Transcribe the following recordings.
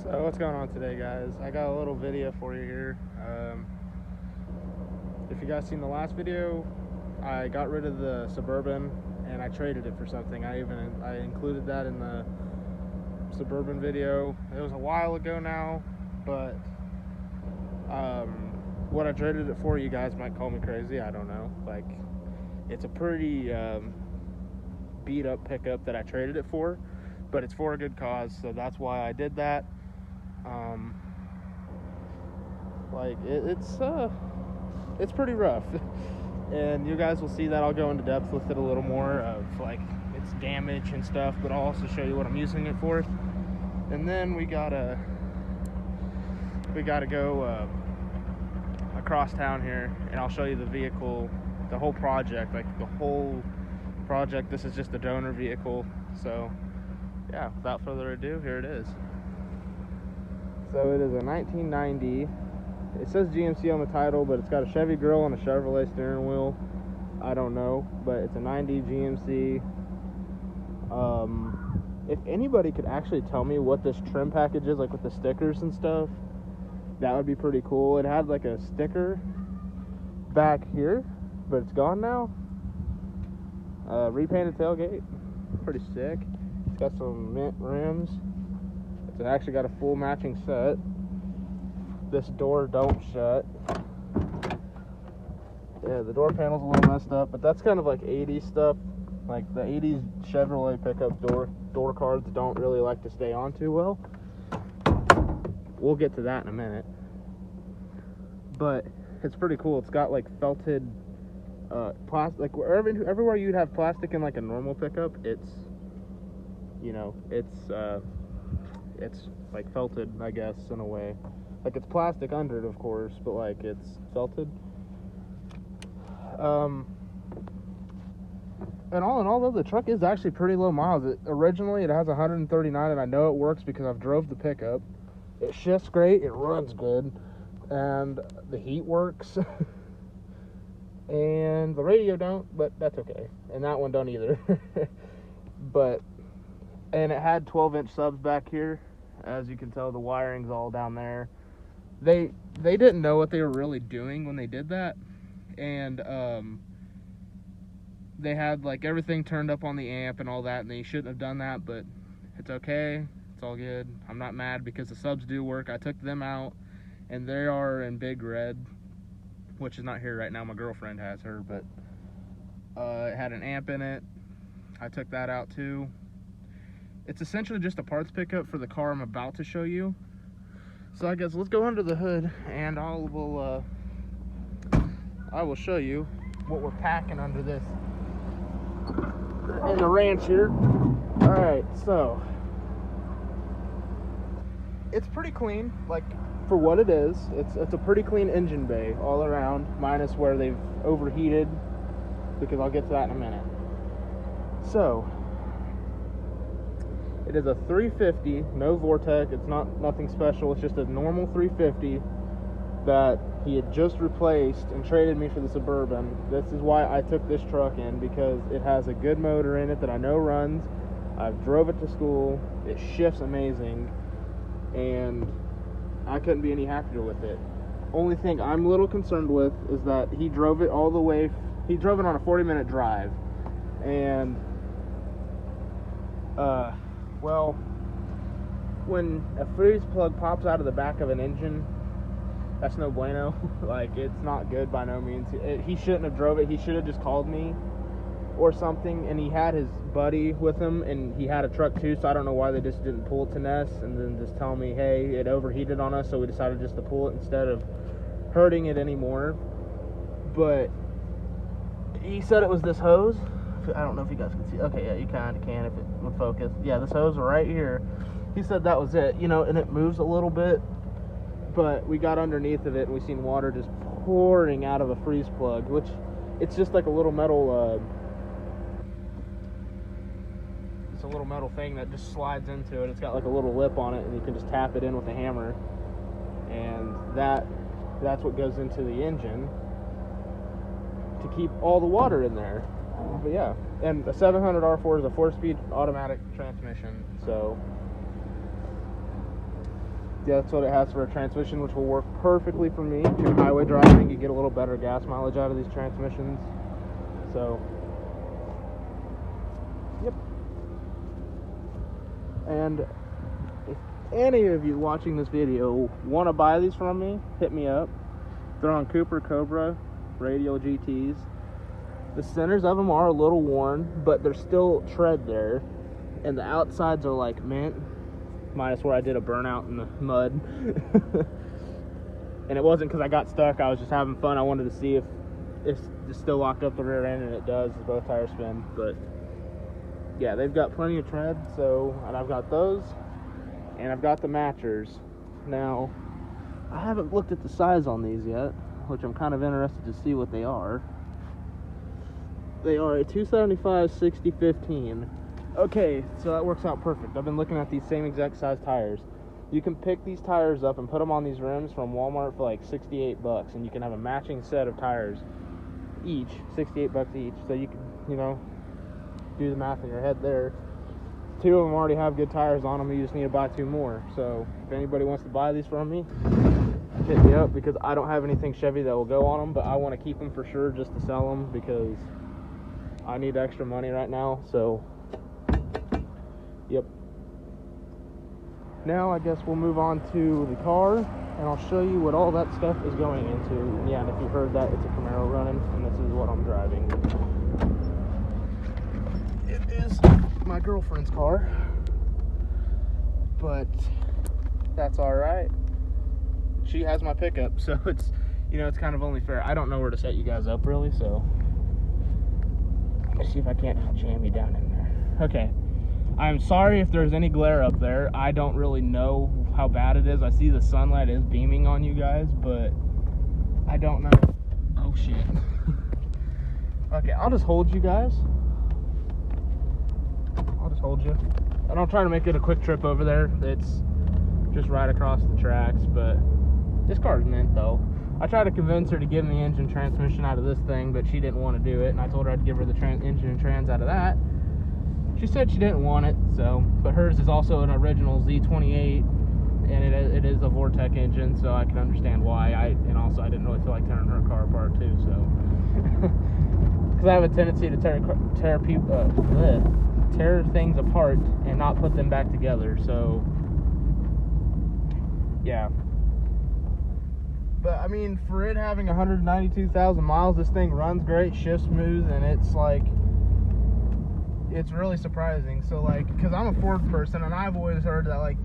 So what's going on today, guys? I got a little video for you here. If you guys seen the last video, I got rid of the Suburban and I traded it for something. I included that in the Suburban video. It was a while ago now, but what I traded it for, you guys might call me crazy, I don't know. Like, it's a pretty beat up pickup that I traded it for, but it's for a good cause, so that's why I did that. It's pretty rough, and you guys will see that. I'll go into depth with it a little more of like its damage and stuff, but I'll also show you what I'm using it for. And then we gotta go across town here, and I'll show you the vehicle, the whole project, like the whole project. This is just a donor vehicle, so yeah, without further ado, here it is. So it is a 1990, it says GMC on the title, but it's got a Chevy grill and a Chevrolet steering wheel. I don't know, but it's a 90 GMC. If anybody could actually tell me what this trim package is, like with the stickers and stuff, that would be pretty cool. It had like a sticker back here, but it's gone now. Repainted tailgate, pretty sick. It's got some mint rims. It's actually got a full matching set. This door don't shut. Yeah, the door panel's a little messed up, but that's kind of like 80s stuff. Like the 80s Chevrolet pickup door cards don't really like to stay on too well. We'll get to that in a minute. But it's pretty cool. It's got like felted plastic, like everywhere you'd have plastic in like a normal pickup, it's, you know, it's like felted, I guess, in a way. Like it's plastic under it, of course, but like it's felted. And all in all, though, the truck is actually pretty low miles. Originally it has 139, and I know it works because I've drove the pickup. It shifts great, it runs good, and the heat works. And the radio don't, but that's okay. And that one don't either. And it had 12-inch subs back here. As you can tell, the wiring's all down there. They didn't know what they were really doing when they did that. And they had like everything turned up on the amp and all that, and they shouldn't have done that, but it's okay. It's all good. I'm not mad because the subs do work. I took them out, and they are in big red, which is not here right now. My girlfriend has her, but it had an amp in it. I took that out too. It's essentially just a parts pickup for the car I'm about to show you. So I guess let's go under the hood, and I will show you what we're packing under this in the ranch here. All right, so it's pretty clean, like for what it is. It's a pretty clean engine bay all around, minus where they've overheated, because I'll get to that in a minute. So it is a 350, no Vortec. It's nothing special. It's just a normal 350 that he had just replaced and traded me for the Suburban. This is why I took this truck in, because it has a good motor in it that I know runs. I've drove it to school. It shifts amazing, and I couldn't be any happier with it. Only thing I'm a little concerned with is that he drove it all the way. He drove it on a 40-minute drive, and well, when a freeze plug pops out of the back of an engine, that's no bueno. Like, it's not good by no means. He shouldn't have drove it. He should have just called me or something. And he had his buddy with him, and he had a truck too, so I don't know why they just didn't pull it to Ness and then just tell me, hey, it overheated on us, so we decided just to pull it instead of hurting it anymore. But he said it was this hose. I don't know if you guys can see. Okay, yeah, you kind of can if it would focus. Yeah, this hose right here. He said that was it, you know, and it moves a little bit, but we got underneath of it and we seen water just pouring out of a freeze plug, which it's just like a little metal, it's a little metal thing that just slides into it. It's got like a little lip on it, and you can just tap it in with a hammer, and that's what goes into the engine to keep all the water in there. But yeah, and a 700 R4 is a 4-speed automatic transmission, so Yeah, that's what it has for a transmission, which will work perfectly for me. If you're highway driving, you get a little better gas mileage out of these transmissions. So, yep. And if any of you watching this video want to buy these from me, hit me up. They're on Cooper Cobra Radial GTs. The centers of them are a little worn, but there's still tread there. And the outsides are like mint. Minus where I did a burnout in the mud. And it wasn't because I got stuck, I was just having fun. I wanted to see if it's still locked up the rear end, and it does as both tires spin. But yeah, they've got plenty of tread, and I've got those, and I've got the matchers. Now, I haven't looked at the size on these yet, which I'm kind of interested to see what they are. They are a 275 60/15. Okay, so that works out perfect. I've been looking at these same exact size tires. You can pick these tires up and put them on these rims from Walmart for like $68, and you can have a matching set of tires each, $68 each. So you can, do the math in your head there. 2 of them already have good tires on them. You just need to buy 2 more. So if anybody wants to buy these from me, hit me up, because I don't have anything Chevy that will go on them, but I want to keep them for sure just to sell them, because I need extra money right now. So yep. Now I guess we'll move on to the car, and I'll show you what all that stuff is going into. Yeah, and if you heard that, it's a Camaro running, and this is what I'm driving. It is my girlfriend's car, but that's all right. She has my pickup, so it's, it's kind of only fair. I don't know where to set you guys up really, so let's see if I can't jam you down in there. Okay. I'm sorry if there's any glare up there. I don't really know how bad it is. I see the sunlight is beaming on you guys, but I don't know. Oh, shit. Okay, I'll just hold you guys. I'll just hold you. And I'll try to make it a quick trip over there. It's just right across the tracks, but this car's mint, though. I tried to convince her to give me the engine transmission out of this thing, but she didn't want to do it, and I told her I'd give her the engine and trans out of that. She said she didn't want it, but hers is also an original Z28, and it is a Vortec engine, so I can understand why. And also I didn't really feel like tearing her car apart too, so because I have a tendency to tear things apart and not put them back together. So yeah. But I mean, for it having 192,000 miles, this thing runs great, shifts smooth, and it's really surprising. So because I'm a Ford person, and I've always heard that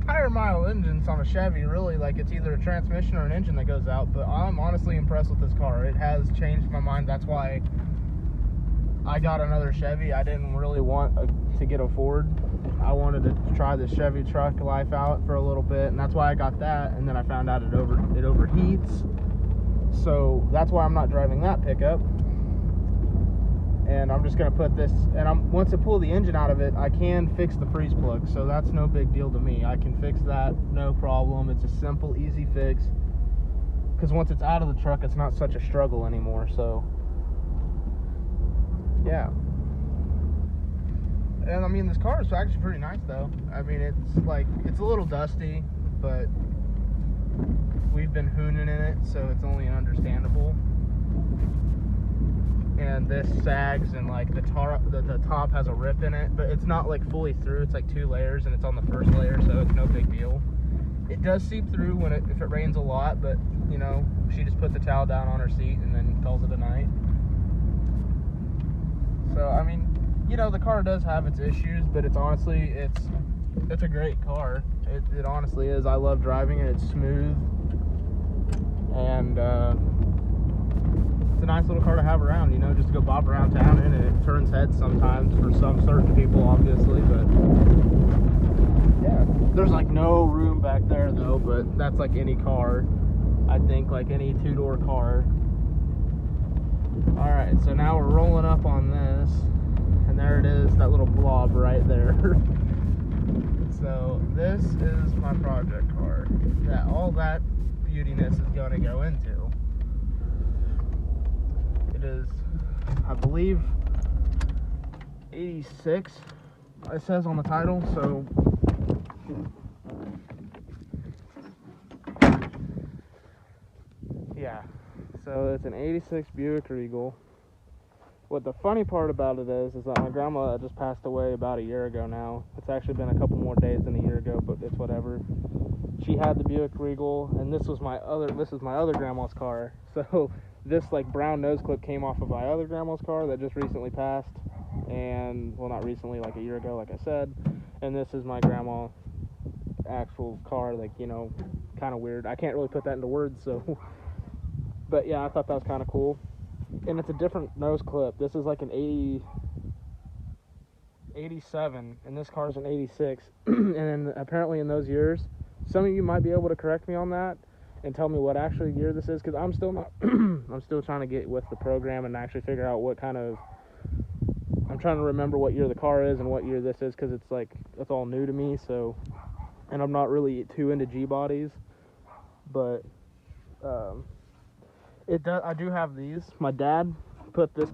higher mile engines on a Chevy, really it's either a transmission or an engine that goes out. But I'm honestly impressed with this car. It has changed my mind. That's why I got another Chevy. I didn't really want to get a Ford. I wanted to try the Chevy truck life out for a little bit, and that's why I got that. And then I found out it overheats, so that's why I'm not driving that pickup. And I'm just going to put this, and once I pull the engine out of it, I can fix the freeze plug, so that's no big deal to me. I can fix that, no problem. It's a simple, easy fix, because once it's out of the truck, it's not such a struggle anymore. So yeah. And I mean, this car is actually pretty nice, though. I mean, it's a little dusty, but we've been hooning in it, so it's only understandable. And this sags, and the top has a rip in it, but it's not fully through. It's 2 layers, and it's on the first layer, so it's no big deal. It does seep through if it rains a lot, but she just put the towel down on her seat and then calls it a night. So I mean, the car does have its issues, but it's a great car. It honestly is. I love driving it. It's smooth, and it's a nice little car to have around, just to go bob around town in. And it turns heads sometimes for some certain people, obviously, but yeah. There's no room back there though, but that's any car. I think any 2-door car. Alright, so now we're rolling up on this, and there it is, that little blob right there. So this is my project car that all that beautiness is going to go into. It is, I believe, 86, it says on the title, so so it's an 86 Buick Regal. What the funny part about it is that my grandma just passed away about a year ago now. It's actually been a couple more days than a year ago, but it's whatever. She had the Buick Regal, and this is my other grandma's car. So this like brown nose clip came off of my other grandma's car that just recently passed, and well, not recently, like a year ago, like I said. And this is my grandma's actual car, like, you know, kind of weird. I can't really put that into words, so. But yeah, I thought that was kind of cool. And it's a different nose clip. This is like an 87, and this car's an 86. And then apparently in those years, some of you might be able to correct me on that and tell me what actually year this is, because I'm still not, I'm still trying to get with the program and actually figure out what kind of, I'm trying to remember what year the car is and what year this is, because it's like, it's all new to me, so, and I'm not really too into G-bodies, but, I do have these. My dad put this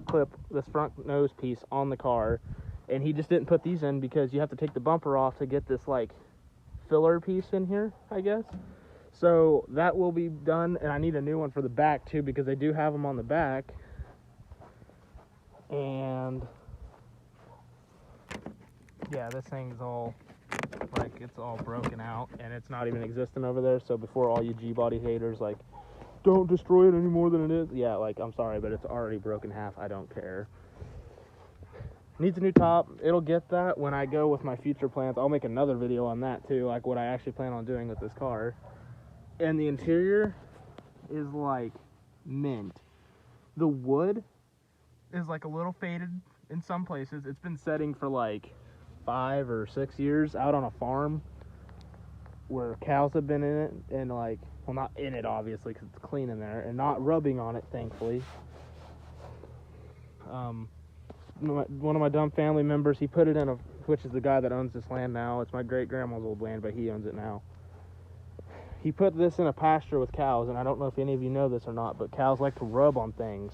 front nose piece on the car, and he just didn't put these in because you have to take the bumper off to get this like filler piece in here, I guess. So that will be done, and I need a new one for the back too, because they do have them on the back. And yeah, this thing's all like, it's all broken out, and it's not even existing over there. So before all you G-body haters like, don't destroy it any more than it is. Yeah, like, I'm sorry, but it's already broken half. I don't care. Needs a new top. It'll get that when I go with my future plans. I'll make another video on that too, like what I actually plan on doing with this car. And the interior is like mint. The wood is like a little faded in some places. It's been setting for like 5 or 6 years out on a farm where cows have been in it, and like, well, not in it obviously because it's clean in there, and not rubbing on it, thankfully. One of my dumb family members, he put it in which is the guy that owns this land now. It's my great grandma's old land, but he owns it now. He put this in a pasture with cows, and I don't know if any of you know this or not, but cows like to rub on things,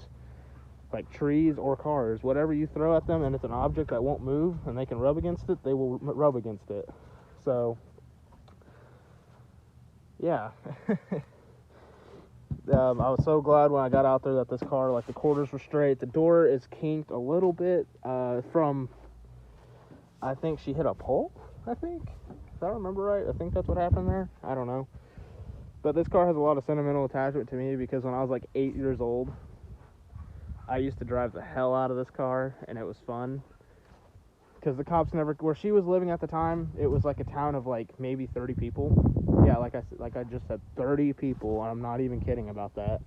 like trees or cars. Whatever you throw at them and it's an object that won't move and they can rub against it, they will rub against it. So yeah. I was so glad when I got out there that this car, like, the quarters were straight. The door is kinked a little bit from, I think she hit a pole, I think. If I remember right, I think that's what happened there. I don't know. But this car has a lot of sentimental attachment to me because when I was like 8 years old, I used to drive the hell out of this car, and it was fun. Because the cops never, where she was living at the time, it was like a town of like maybe 30 people. Yeah, like I just said, 30 people. I'm not even kidding about that.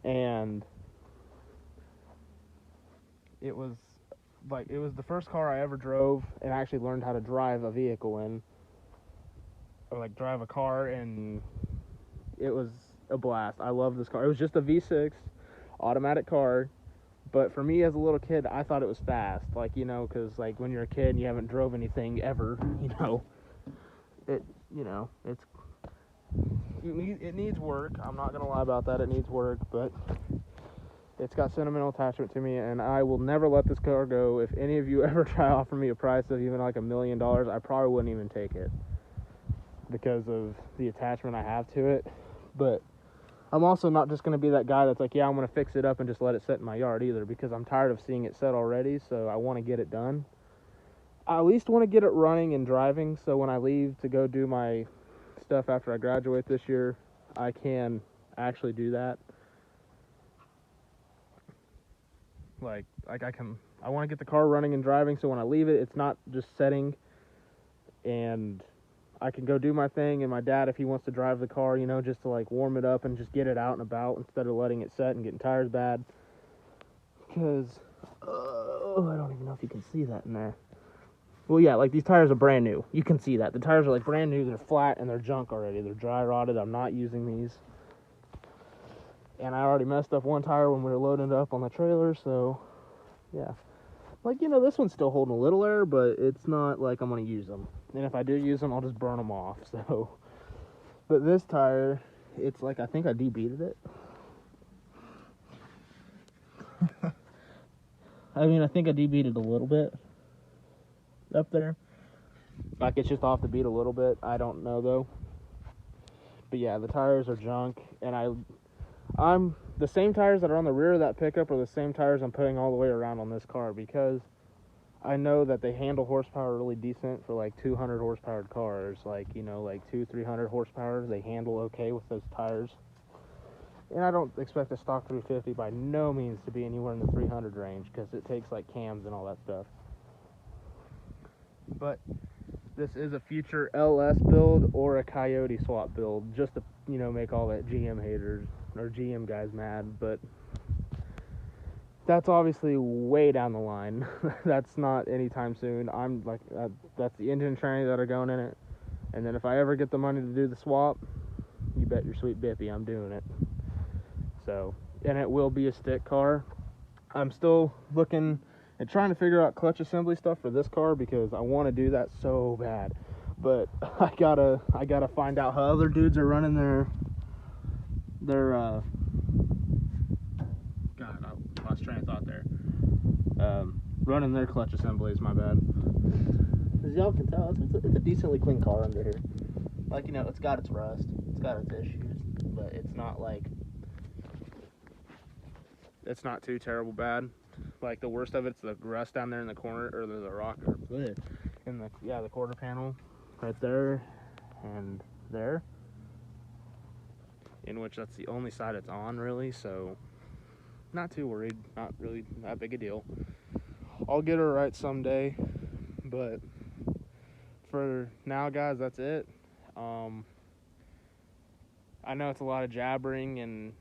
And it was like, it was the first car I ever drove and actually learned how to drive a vehicle in, or like drive a car, and it was a blast. I love this car. It was just a V6 automatic car. But for me as a little kid, I thought it was fast. Like, you know, because like when you're a kid and you haven't drove anything ever, it needs work. I'm not going to lie about that. It needs work, but it's got sentimental attachment to me, and I will never let this car go. If any of you ever try to offer me a price of even like $1 million, I probably wouldn't even take it because of the attachment I have to it. But I'm also not just going to be that guy that's like, yeah, I'm going to fix it up and just let it sit in my yard either, because I'm tired of seeing it set already, so I want to get it done. I at least want to get it running and driving, so when I leave to go do my stuff after I graduate this year, I can actually do that. Like I want to get the car running and driving, so when I leave it, it's not just setting, and I can go do my thing, and my dad, if he wants to drive the car, just to like warm it up and just get it out and about instead of letting it set and getting tires bad. Because, I don't even know if you can see that in there. Well, yeah, like these tires are brand new. You can see that. The tires are like brand new, they're flat, and they're junk already. They're dry rotted. I'm not using these. And I already messed up one tire when we were loading it up on the trailer, so, yeah. Like, this one's still holding a little air, but it's not like I'm going to use them. And if I do use them, I'll just burn them off, so. But this tire, it's like, I think I de-beaded it. I think I de-beaded a little bit up there. Like, it's just off the bead a little bit. I don't know, though. But yeah, the tires are junk, and The same tires that are on the rear of that pickup are the same tires I'm putting all the way around on this car, because I know that they handle horsepower really decent for like 200 horsepower cars, like, you know, like 300 horsepower. They handle okay with those tires. And I don't expect a stock 350 by no means to be anywhere in the 300 range, because it takes like cams and all that stuff. But this is a future LS build or a Coyote swap build, just to, you know, make all that GM haters or GM guys mad. But that's obviously way down the line. That's not anytime soon. I'm like, that's the engine tranny that are going in it. And then if I ever get the money to do the swap, you bet your sweet bippy I'm doing it. So, and it will be a stick car. I'm still looking and trying to figure out clutch assembly stuff for this car, because I want to do that so bad. But I gotta find out how other dudes are running their God, I lost train of thought there. Running their clutch assemblies, my bad. As y'all can tell, it's a decently clean car under here. Like, you know, it's got its rust, it's got its issues, but it's not like... It's not too terrible bad. Like, the worst of it's the rust down there in the corner, or the rock, or in the quarter panel, right there, and there. In which that's the only side it's on, really, so not too worried, not really that big a deal. I'll get her right someday, but for now, guys, that's it. I know it's a lot of jabbering, and,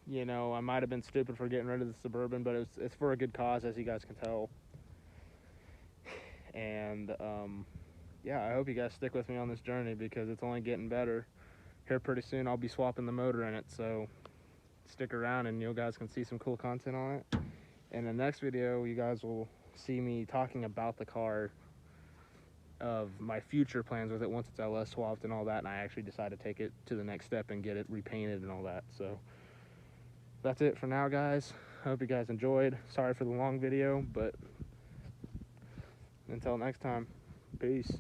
you know, I might have been stupid for getting rid of the Suburban, but it's for a good cause, as you guys can tell. And yeah, I hope you guys stick with me on this journey, because it's only getting better. Here pretty soon I'll be swapping the motor in it, so stick around and you guys can see some cool content on it. In the next video, you guys will see me talking about the car, of my future plans with it once it's LS swapped and all that, and I actually decide to take it to the next step and get it repainted and all that. So that's it for now, guys. I hope you guys enjoyed. Sorry for the long video, but until next time, peace.